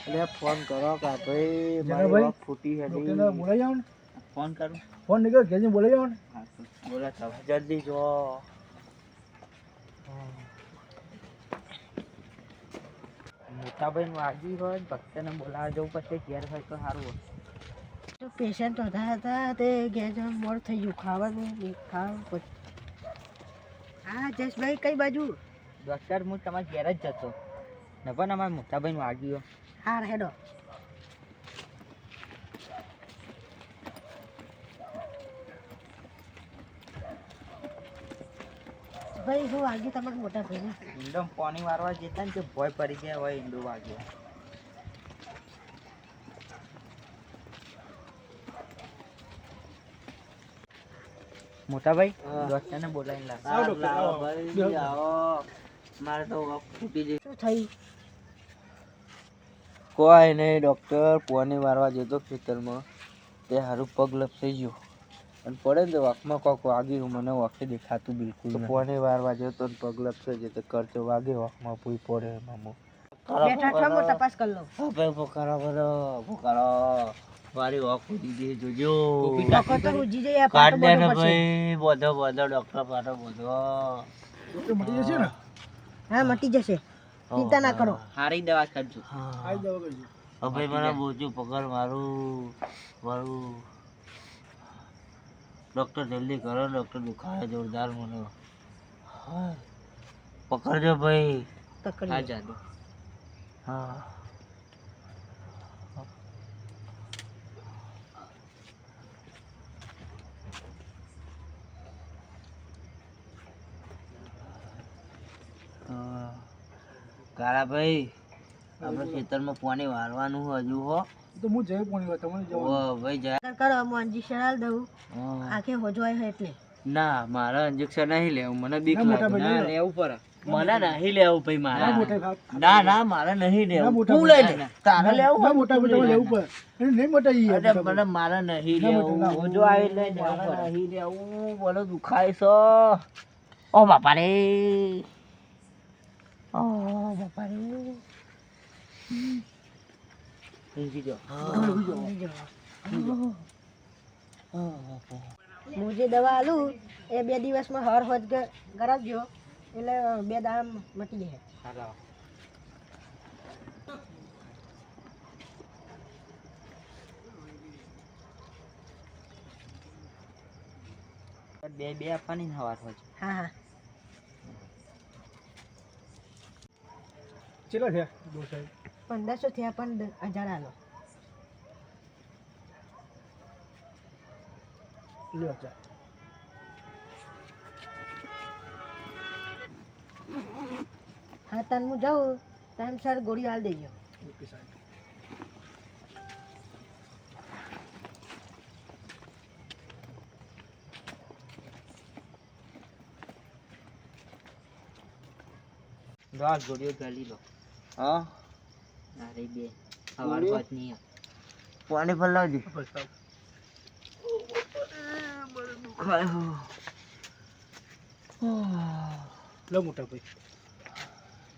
એટલે ફોન કરો કે ભાઈ જરા મારી ભાઈ, વાત ફૂટી હતી. ડોક્ટરને બોલાવી આવો ને. ફોન કરું. ફોન નીકળ્યો ઘેરથી બોલાવી આવો ને. હા તો બોલાતા આવો. જલ્દી જો. મોટા ભાઈ વાગી હોય ભક્તને બોલાવા જવું પછી ઘેર હોય તો સારું હોય. તો પેશન્ટ હતા તે ઘેર જવાનું મોડું થઈ ગયું ખાવાનું પછી હા જયેશભાઈ કઈ બાજુ ડોક્ટર હું તમારા ઘેર જ જતો ને પણ અમારા મોટા ભાઈ વાગ્યો. હા હેડો ભાઈ શું વાગ્યું તમારા મોટા ભાઈને ઈંડો પાણી વારવા જતા ને કે ભોય પડી ગયા હોય ઈંડો વાગ્યો. મોટા ભાઈ ડોક્ટરને બોલાવીને આવો ડોક્ટર, આવો. ભાઈ આવો. મારે તો ફૂટી જઈ. શું થયું કોઈ નહીં ડૉક્ટર પાણી વારવા જતો ખેતરમાં તે સારું પગ લપસાઈ ગયો અને પડે ને તો વાંકમાં કોક વાગ્યું મને વાંકે દેખાતું બિલકુલ પાણી વારવા જતો ને પગ લપસાઈ જતો કરતો વાગે વાંકમાં પૂરી પડે મામો. બેઠા છો હું તપાસ કરી લઉં હવે પોકારો કરો પોકારો મારી વાંક ફૂટી ગઈ જોજો. ડોક્ટર તો રૂજી જઈએ આ કાઢ પાટો દે ને બધો પછી. ભાઈ બધો બધો ડૉક્ટર પાટો બધો. ડોક્ટર મટી જશે ને. હા મટી જશે ચિંતા ના કરો. સારી દવા કરજો. આવી દવા કરજો. હવે ભાઈ મને બોચું પકડ મારું મારું. ડૉક્ટર જલ્દી કરો ડૉક્ટર દુખાય જોરદાર મને. હા પકડજો ભાઈ. પકડી આ જાદુ. હા કાળાભાઈ આપણે ખેતરમાં પાણી વારવાનું હજુ હો. તો હું જઈ પાણી વાર તમારે જવાનું. ઓ ભાઈ જા. કરો હું ઇન્જેક્શન આલ દઉં હા. આંખે હોજવાય હોય એટલે ના મારે ઇન્જેક્શન નહીં લેવું મને બીક ના, મોટા લાગે. ભાઈ, ના લઈ લેવું પડે મને નહીં લેવું ભાઈ ના મારે. મોટા ભાઈ. ના ના મારે નહીં ના લેવું. મોટા તું ભાઈ. લઈ લે તારે લેવું ના હોય મોટા તું ભાઈ લઈ તમારે લે. લેવું પડે. નહીં મોટા ઈ અરે મોટા મને ભાઈ. મારે નહીં ના, મોટા, લેવું. ના. હું જો આવી લઈને મારે નહીં લેવું બોલો દુખાય છે. ઓ બાપા રે. ઓ બાપા રે. ઊંઘી જાઓ. હું જે દવા આલું એ 2 દિવસમાં હર હોજ કરાવજો એટલે 2 દાડા મટી જશે હાલો. બે આપવાની હવાર હોય. હા હા ચેલા થયા ડોસા? 1500 થયા પણ 1000 આલો લ્યો ચા. હા તને હું જાઉં ટાઈમસર ગોળી આલ દેજો ઓકે સાહેબ. રાત જોડ્યો ગાલી લો. હા અરે બે હવાર વાત નહીં. પાણી પર લાવજો. બસ સાહેબ. દુખાય હો. લો મોટા ભાઈ.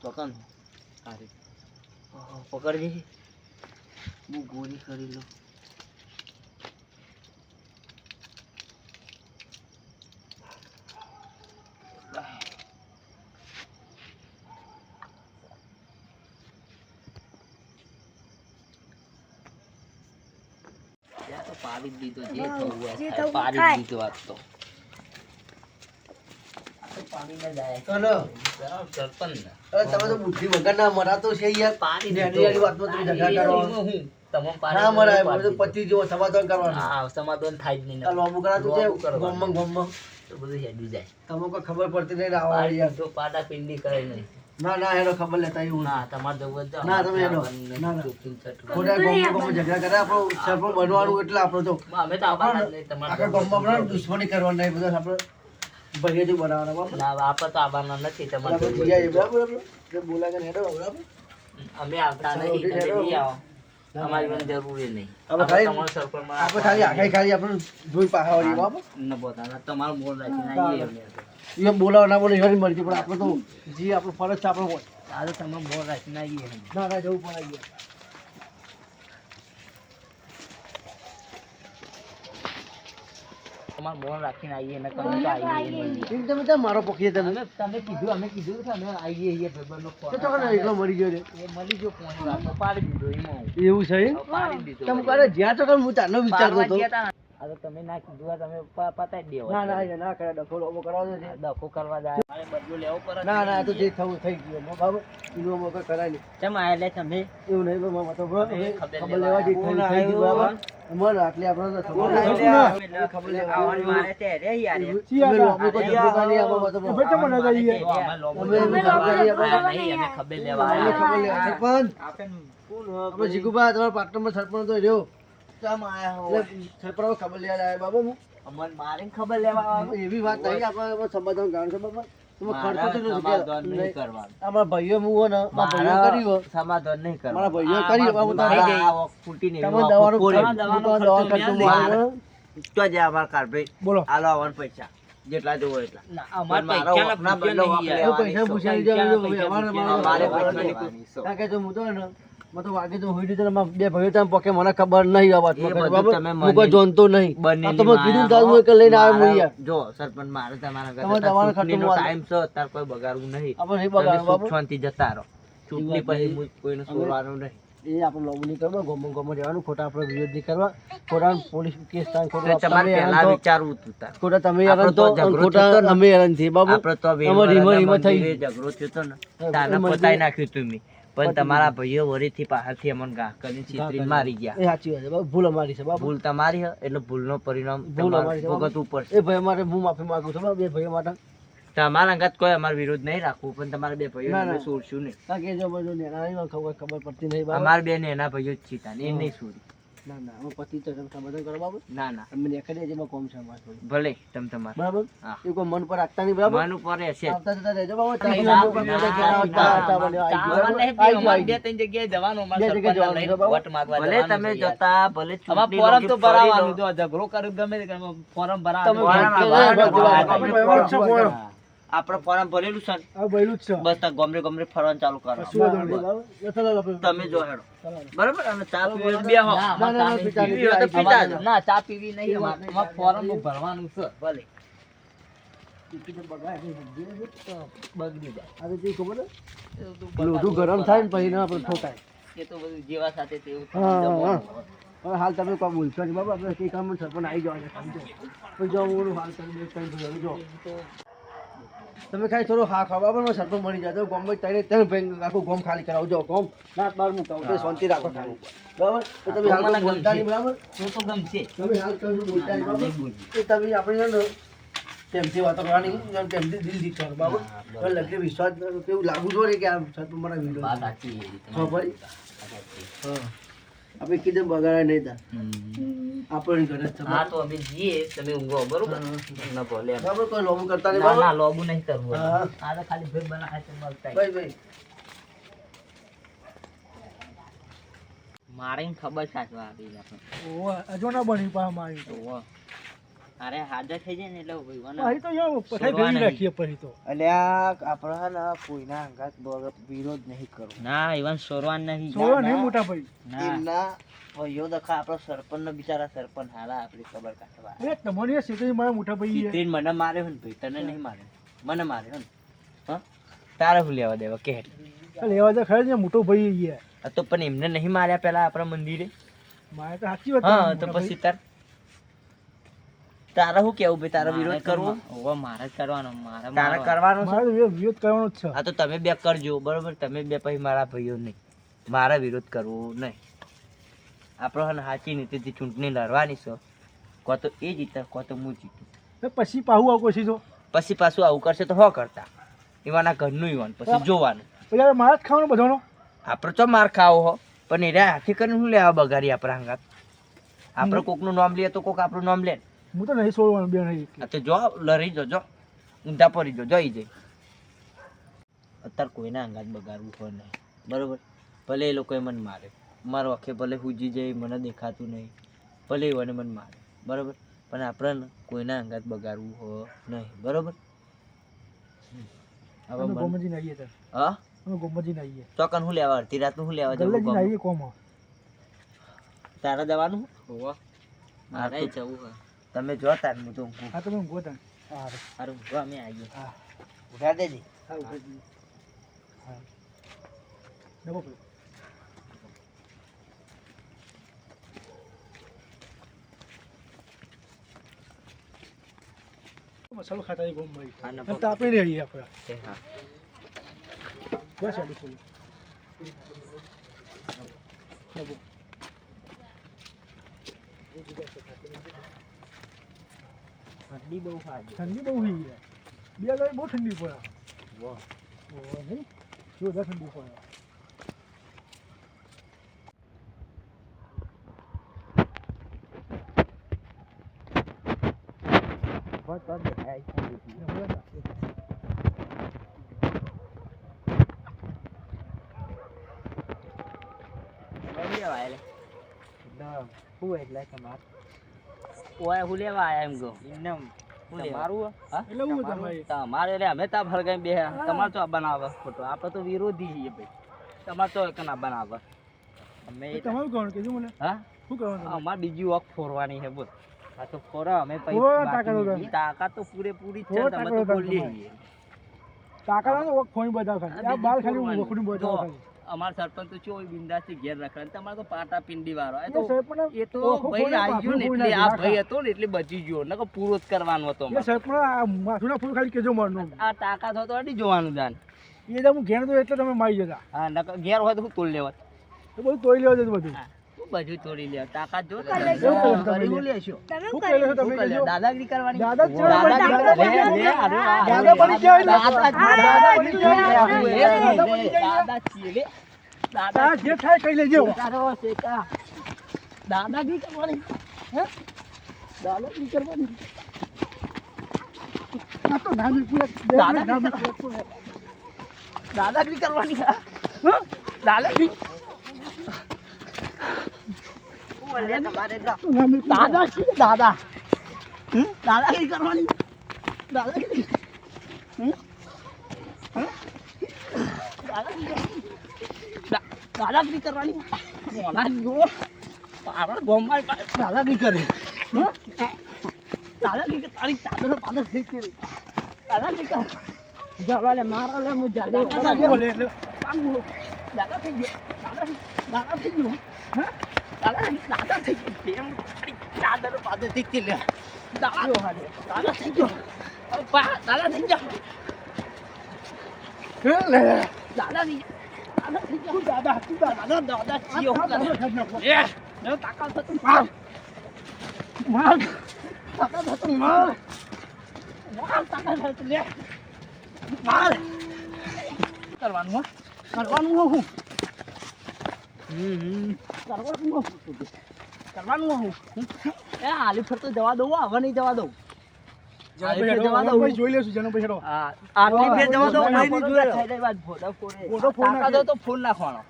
પકડ સારી પકડજે. હું ગોળી કરી લો. તો પાડી જ દીધો જે થવું હોય જે થાય. થવું પાડી થાય. જ દીધો આજ તો. પાણી ના જાય. ચલો. સરપંચ ને. અરે તમે તો બુદ્ધિ વગરના મરાતો છે યાર. પાડી નાની નાની વાતમાં તમે ઝઘડા કરો. તમે ના મરાય હવે તો પતિ જેવો સમાધાન કરવાનું. હા સમાધાન થાય જ નહીં. આ લોબુ કરાતું છે લોબુ કરવાનું. ગોમમાં ગોમમાં. તો બધું હેડી જાય. તમને કોઈ ખબર પડતી નહીં આવા વાળી યાર. તો પાડા પિંડી કરે નહીં. ના ના હેડો ખબર લેતા એવું ના તમારે જવું જ ના, તમે હેડો. ના, ના. ખોટા ગોમમાં ઝઘડા કરે આપણો સરપંચ બનવાનું એટલે આપણો તો અમે તો આવવાના જ નહીં તમારે આખા ગોમમાં આપણે દુશ્મની કરવાની નહીં બધા આપણે ભાઈઓ જ બનાવવાના બરાબર. ના આપણે તો આવવાના નથી તમારે આપણે જવું જ જીયા નહીં. બરાબર આપણે જે બોલાવે ને હેડો બરાબર. અમે આવતા નહીં તમે નહીં આવો. અમારી પણ જરૂરી નહીં. આપણે ખાલી- તમારા સરપંચમાં આપણે ખાલી આખાઈ ખાલી આપણે જોઈ પાછા વળી બરાબર. ન પોતાના તમારું મોડ રાખીને આવીએ અમે. એ બોલાવા ના બોલે એની મરજી પણ આપણે તો જે આપણો ફરજ છે આપણો હોય. આજે તમે મોડ રાખીને આવીએ અમે. ના ના જવું પડે યાર. તમારે મોન રાખીને આવીએ ને તમે તો આવીએ એમ તમે ત્યાં મારો પકડીએ તમે તમે કીધું અમે કીધું કે અમે આવીએ ભાઈબંધનો ફોન તો ચોકન એકલો મરી ગયો રે એ મળી ગયો ફોન રાખો પાડી દીધો એમાં એવું છે એમ? પાડી દીધો તમે કાલે જ્યાં ચોકન હું ત્યાંનો વિચારતો હતો આ તો તમે ના કીધું આ તમે પતાઈ દેવો ના ના એ ના કરે ડખો લોબો કરાવજો છે ડખો કરવા જાય મારે બદલો લેવો પડે ના ના આ તો જે થવું થઈ ગયું મો બાબુ એનું મોકો કરાય નહીં ચમ આયા તમે એવું નહીં બાબા તો બરાબર ખબર ખબર લેવા જે થઈ ગયું બરાબર અમારે આટલે આપણે તો ખબર લેવા આવવાની મારે તે રે યાર અમે લોબો કોઈ ડખો કાઢી આપો તો અમે કેમ ના જઈએ અમે ખબર લેવા અમે ખબર લેવા સરપંચ આપણે આપણે જીગુબા તમારા પાર્ટનરમાં સરપંચ તો રહ્યો ચમ આયા હો સરપંચ ખબર લેવા આવ્યા બાબા હું અમન મારે ખબર લેવા એવી વાત નહીં આપણે સમાધાન કારણ છે બાબા તમે ખર્ચો તો સમાધાન નહીં કરવાનું અમારા ભાઈઓ હું હો ને મારા ભાઈઓ કર્યું સમાધાન નહીં કરવાનું મારા ભાઈઓ કર્યું બાબુ ફૂટી નહીં તમે દવાનો દવા ખર્ચો મારો તો જે અમાર કાર ભાઈ બોલો આલો આવન પૈસા જેટલા જોવો એટલા અમાર પૈસા પૈસા પૂછાઈ જાય અમારે પૈસા નહીં કારણ કે જો હું તો ને મેં તો વાગે તો હોઈ દીધું બે ભાઈઓ તમે પોકે મને ખબર નહીં આ વાત એ બધું તમે હું કોઈ જાણતો નહીં બંને આ તો મેં કીધું તાર હું એક લઈને આવ્યો હું યાર જો સરપંચ મારે તમારા તમે દવાનો ખર્ચો ચૂંટણીનો મારો. ટાઈમ છે તાર કોઈ બગાડવું નહીં આપણે નહીં તમે બગાડો બાબુ સુખ શાંતિ જતા રહો ચૂંટણી પછી હું કોઈને છોડવાનું નહીં એ આપણે લોબુ નહીં કરવા ગમો ગમો રહેવાનું ખોટા આપણે વિરોધ નહીં કરવા ખોટા પોલીસ કેસ થાય એટલે ખોટા તમારે તમે પહેલા હેરાન તો- વિચારવું હતું તાર ખોટા તમે આપણો હેરાન તો તો ઝઘડો ખોટા થયો તો ને. અમે હેરાન છીએ બાબુ આપણે તો અમારે રીમો થઈ મંદિરે ઝઘડો થયો તો ને તાને પતાઈ નાખ્યું તમે પણ તમારા ભાઈઓ વરીથી પાછળથી અમને ઘા કરીને છેતરીને મારી ગયા એ સાચી વાત છે બાબુ ભૂલ અમારી છે બાબુ ભૂલ તમારી છે એટલે ભૂલનો પરિણામ ભૂલ તમારે અમારી છે બાબુ. ભોગવવું પડશે એ ભાઈ માટે હું માફી માંગુ છું બાબુ, બે ભાઈઓ માટે તમારા અંગત કોઈ અમારો વિરોધ નહીં રાખવું પણ તમારા બે ભાઈઓ ના, અમે ના. છોડશું નહીં કારણ કે જો બધું નેનાની ખબર પડતી નહીં બાબુ અમારા બે ને એના ભાઈઓ જ છીતા ને એ નહીં છોડી ના ના હું પતિ તો તમે સમાધાન કરો બાબુ ના ના તમે નીકળી જેમાં કોમ છે અમારે થોડું. ભલે તમ તમારે બરાબર હા. એ કોઈ મન પર રાખતા નહીં બરાબર મન ઉપર રહેશે જ. આવતા જતા રહેજો બાબુ ના, ચાલી ના, બાબુ, ના, બધા ના, ઘેરા ના, આવતા બને, આવી ગયું, ચાલવા બરાબર? નહીં આવી દેવું. ગયું, અમારે બે ત્રણ જગ્યાએ જવાનું, અમારે બે જગ્યાએ સરપંચને જવાનું લઈને છે બાબુ. વોટ માંગવા ભલે જવાનું તમે છે યાર. જતા ભલે આમાં ચૂંટણી ફોરમ લોકે તો ફરી ભરાવાનું લો. જો ઝઘડો કર્યો ગમે તે કર્યો, ફોરમ તમે ભરાવાનું આપણે ફોરમ ભરેલું છે ને? આ ભરેલું જ છે બસ તાર ગમરે ગમરે ફરવાનું ચાલુ કરો શું વાંધો નહીં. બાબુ, ચાલો, ચાલો, તમે જો હેડો બરાબર અને ચા પીવી હોય તો બે હો. ના, ના, ના, પીતા નહીં, પીવી હોય તો પીતા જ. ના ચા પીવી નહીં અમારે ફોરમ ભરવાનું છે ભલે બગડી જાય આ તો જે ખબર છે? લોઢું ગરમ થાય ને પછી આપણે ઠોકાય એ તો બધું જેવા સાથે તેવું હા, હા. જમવાનું. હવે હાલ તમે કોઈ બોલશો નહીં બાબા આપણે કઈ કામ સરપંચ આવી જવાના સમજો પછી જો હું હાલ તમે બે ત્રણ ભાઈઓ જો તમે ખાલી થોડો હા ખાવા બરાબર સરપંચ મળી જાય તો ગોમ ત્રણ ભાઈ આખું ગોમ ખાલી કરાવજો ગોમ ના બાર મુકાવ તો શાંતિ રાખો ખાલી બરાબર તો તમે હાલ કોઈ બોલતા નહીં બરાબર હું તો ગમશે તમે હાલ કઈ બોલતા નહીં બરાબર એ તમે આપણે છે ને તેમથી વાતો કરવાની અને તેમથી દિલ જીતવાનું બરાબર હવે લગી વિશ્વાસ કેવું લાગુ જોઈએ કે આ સરપંચ મારા વાત વિડીયો સાચી છે. હા ભાઈ હા આપણે કીધું બગાડાય નહીં તા આપણે ઘરે જ છે હા તો અમે જઈએ તમે ઊંઘો બરોબર ના ભલે એમ. બરાબર કોઈ લોભ કરતા નહીં ના બરાબર ના લોબુ નહીં કરવું હા. આ તો ખાલી ભેગ બનાવે છે મળતા ભાઈ ભાઈ મારે ય ખબર સાચવા આવી આપણે હજુ ના બની પા મારી તો અરે હાજર થઈ જાય ને એટલે ભાઈ અહીં તો યો પછી ભેગી રાખીએ પછી તો એટલે આપણે હે ને કોઈના અંગાત વિરોધ નહીં કરવો ના ઇવન સોરવાન નહીં છોડો નહીં મોટા ભાઈ એમના ભાઈઓ દખા આપણો સરપંચ નો બિચારા સરપંચ હારા આપણી ખબર કાઢવા એ તમારી સીધી મારા મોટા ભાઈ ચિત્રીને મને મારે હોય ને ભાઈ તને નહીં મારે મને મારે હો ને હા તારે શું લેવા દેવા કે લેવા જાય ખરે ને મોટો ભાઈ એ આ તો પણ એમને નહીં માર્યા પેલા આપણા મંદિરે મારે તો સાચી વાત હા તો પછી તારા શું કેવું ભાઈ તારો વિરોધ કરવો મારે જ કરવાનો તારે કરવાનો છે? મારે વિરોધ કરવાનો જ છે હા તો તમે બે કરજો બરોબર તમે બે પછી મારા ભાઈઓ નહીં મારા વિરોધ કરવો નહીં આપણો હે ને સાચી નીતિથી ચૂંટણી લડવાની છે કો તો એ જીતે કો તો હું જીતું તો પછી પાહુ આવું પછી તો પછી પાછું આવું કરશે તો હો કરતા એવાના ઘરનું ઈવાન પછી જોવાનું પછી હવે મારે જ ખાવાનું બધાનો આપણે તો માર ખાવો હો પણ એ હાથી કરીને શું લેવા બગાડી આપણા હંગાત આપણે કોકનું નામ લઈએ તો કોક આપણું નામ લે હું તો નહીં છોડવાનું બે નહીં આ તો જો લડી જો ઊંધા પડી જો જઈ જઈ અત્યારે કોઈના અંગાત બગાડવું હોય નહીં બરોબર ભલે એ લોકોએ મને મારે મારો આખે ભલે હુજી જાય મને દેખાતું નહીં ભલે એને મને મારે બરોબર પણ આપણે કોઈના અંગાત બગાડવું હોય નહીં બરોબર હવે અમે મને- ગોમજી આવીએ ત્યારે હા અમે ગોમજી આવીએ ચોકન શું લેવા અડધી રાતનું શું લેવા જવું ગલ્લેજી ગામ? આવીએ કોમ તારા જવાનું મારે જવું તમે જો તાર હું તો ઊંઘું. હા તમે ઊંઘો તાન. હારું ઊંઘો અમે આવીએ. હા ઉઠા દેજે. હા ઊંઘો જઈએ. હા ડબો પડ્યો. મસાલો ખાતા ગોમ ભાઈ હા, ના, અને તાપે નહીં આવીએ આપણે હા. બસ આડી ફૂલ ડબો ઠંડી બહુ ખાજો. ઠંડી બહુ થઈ ગઈ બે હજાર બહુ ઠંડી પડે વાહ. ઓહો નહીં જોરદાર ઠંડી પડે બસ બસ દેખાય છે. લઈ લેવા એટલે. હું એટલે તમાર ઓય હું લેવા આયા એમ ગો ઇન્નમ હું લેવા હા એટલે હું તમારે તમારે એટલે અમે તા ફરગાઈ બે તમાર તો બનાવે ફોટો આપણે તો વિરોધી છીએ ભાઈ તમાર તો કના બનાવે અમે તમારું કોણ કીધું મને હા શું કરવાનું અમાર બીજી વખત ફોરવાની છે બોલ આ તો ફોરા અમે તાકાત તો પૂરેપૂરી જ છે ફોર તમે તાકાત તો વગર બોલીએ તમારે. છીએ. તાકાત ફોન બતાવ ખાલી આ બાલ ખાલી વખુડી બતાવ જો, ખાલી અમાર સરપંચ તો ચોવી બિંદાસથી ઘેર રાખે તમારે તો પાટા પિંડી વાળો એ એ તો સરપંચ એ તો ઓખો ભાઈ ફોન આવી ગયો ને ફોન એટલે આ નાખી ભાઈ હતો ને એટલે બચી ગયો નકર પૂરો જ કરવાનો હતો એ અમારે. સરપંચ આ માથુંના ફૂલ ખાલી કેજો મારનું આ તાકાત હતો અડી જોવાનું જાન એ તો હું ઘેર તો એટલે તમે મારી જતા હા નકર ઘેર હોય તો હું તોડ લેવત તો બધું તોડી લેવા જતું બધું હા, હું બધું તોડી લે તાકાત જો ને એવું કરો તમે કરી લે. લેશો શું કરી લેશો તમે શું કહેજો? કરે? દાદાગીરી કરવાની દાદા જ છે, દાદાગીરી દાદા લે, લે, બની અરે, દાદા બની ગયા એટલે. દાદા બની ગયા. દાદા બની ગયા. દાદા છીએ લે. દાદા તારા જે થાય કહી લેજો તારો શેકા. દાદાગીરી કરવાની હે દાદાગીરી કરવાની આ તો નાની પૂરા દાદાગીરી કરવાની હા? દાદાગીરી બોલે તમારે દાદા છે દાદા દાદાગીરી કરવાની દાદાગીરી દાદાગીરી કરવાની મોના જો આપણા ગામમાં દાદાગીરી કરે હં? દાદાગીરી તારી ચાદર પાદર થઈ ગઈ દાદાગીરી કર જવાલે મારા લે હું જાદે બોલે એટલે દાદા થઈ ગયો દાદા થઈ ગયો હં? દાદા થઈ ગયો એમ તારી ચાદર પાદર થઈ ગઈ લે દાદા થઈ ગયો દાદા થઈ ગયો લે દાદા થઈ ગયો દાદા થઈ ગયો દાદા દાદા જીઓ એ ને તાકાત હતું માર માર તાકાત હતું માર માર તાકાત હતું લે માર કરવાનું હો કરવાનું હો હું કરવાનું હો હું એ આલી ફર તો જવા દઉં હવે નહીં જવા દઉં જોઈ લેશું જેનો પૈસા હા આટલી ફેર જવા દઉં ના, નહીં ફોટો જોયા લેવો. થઈ જાય વાત ફોટો ફોડે ફોટો ફોડ તાકાત નાખે. હોય તો ફોન નાખવાનો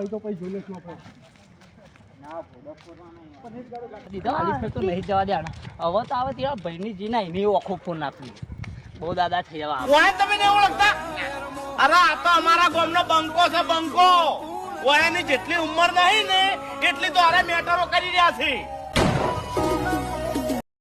તો પછી જોઈ લેશું આપણે દીધો આલી ફેર તો નહીં જવા દેવાના હવે તો આવે ત્યાં ભાઈની જી ના એની ઓખો ફોન નાખી બહુ દાદા થઈ જવા ઓય તમે નહીં ઓળખતા અરે આ તો અમારા ગામનો બંકો છે બંકો ઓય એની જેટલી ઉંમર નહીં ને એટલી તો અરે મેટરો કરી રહ્યા છે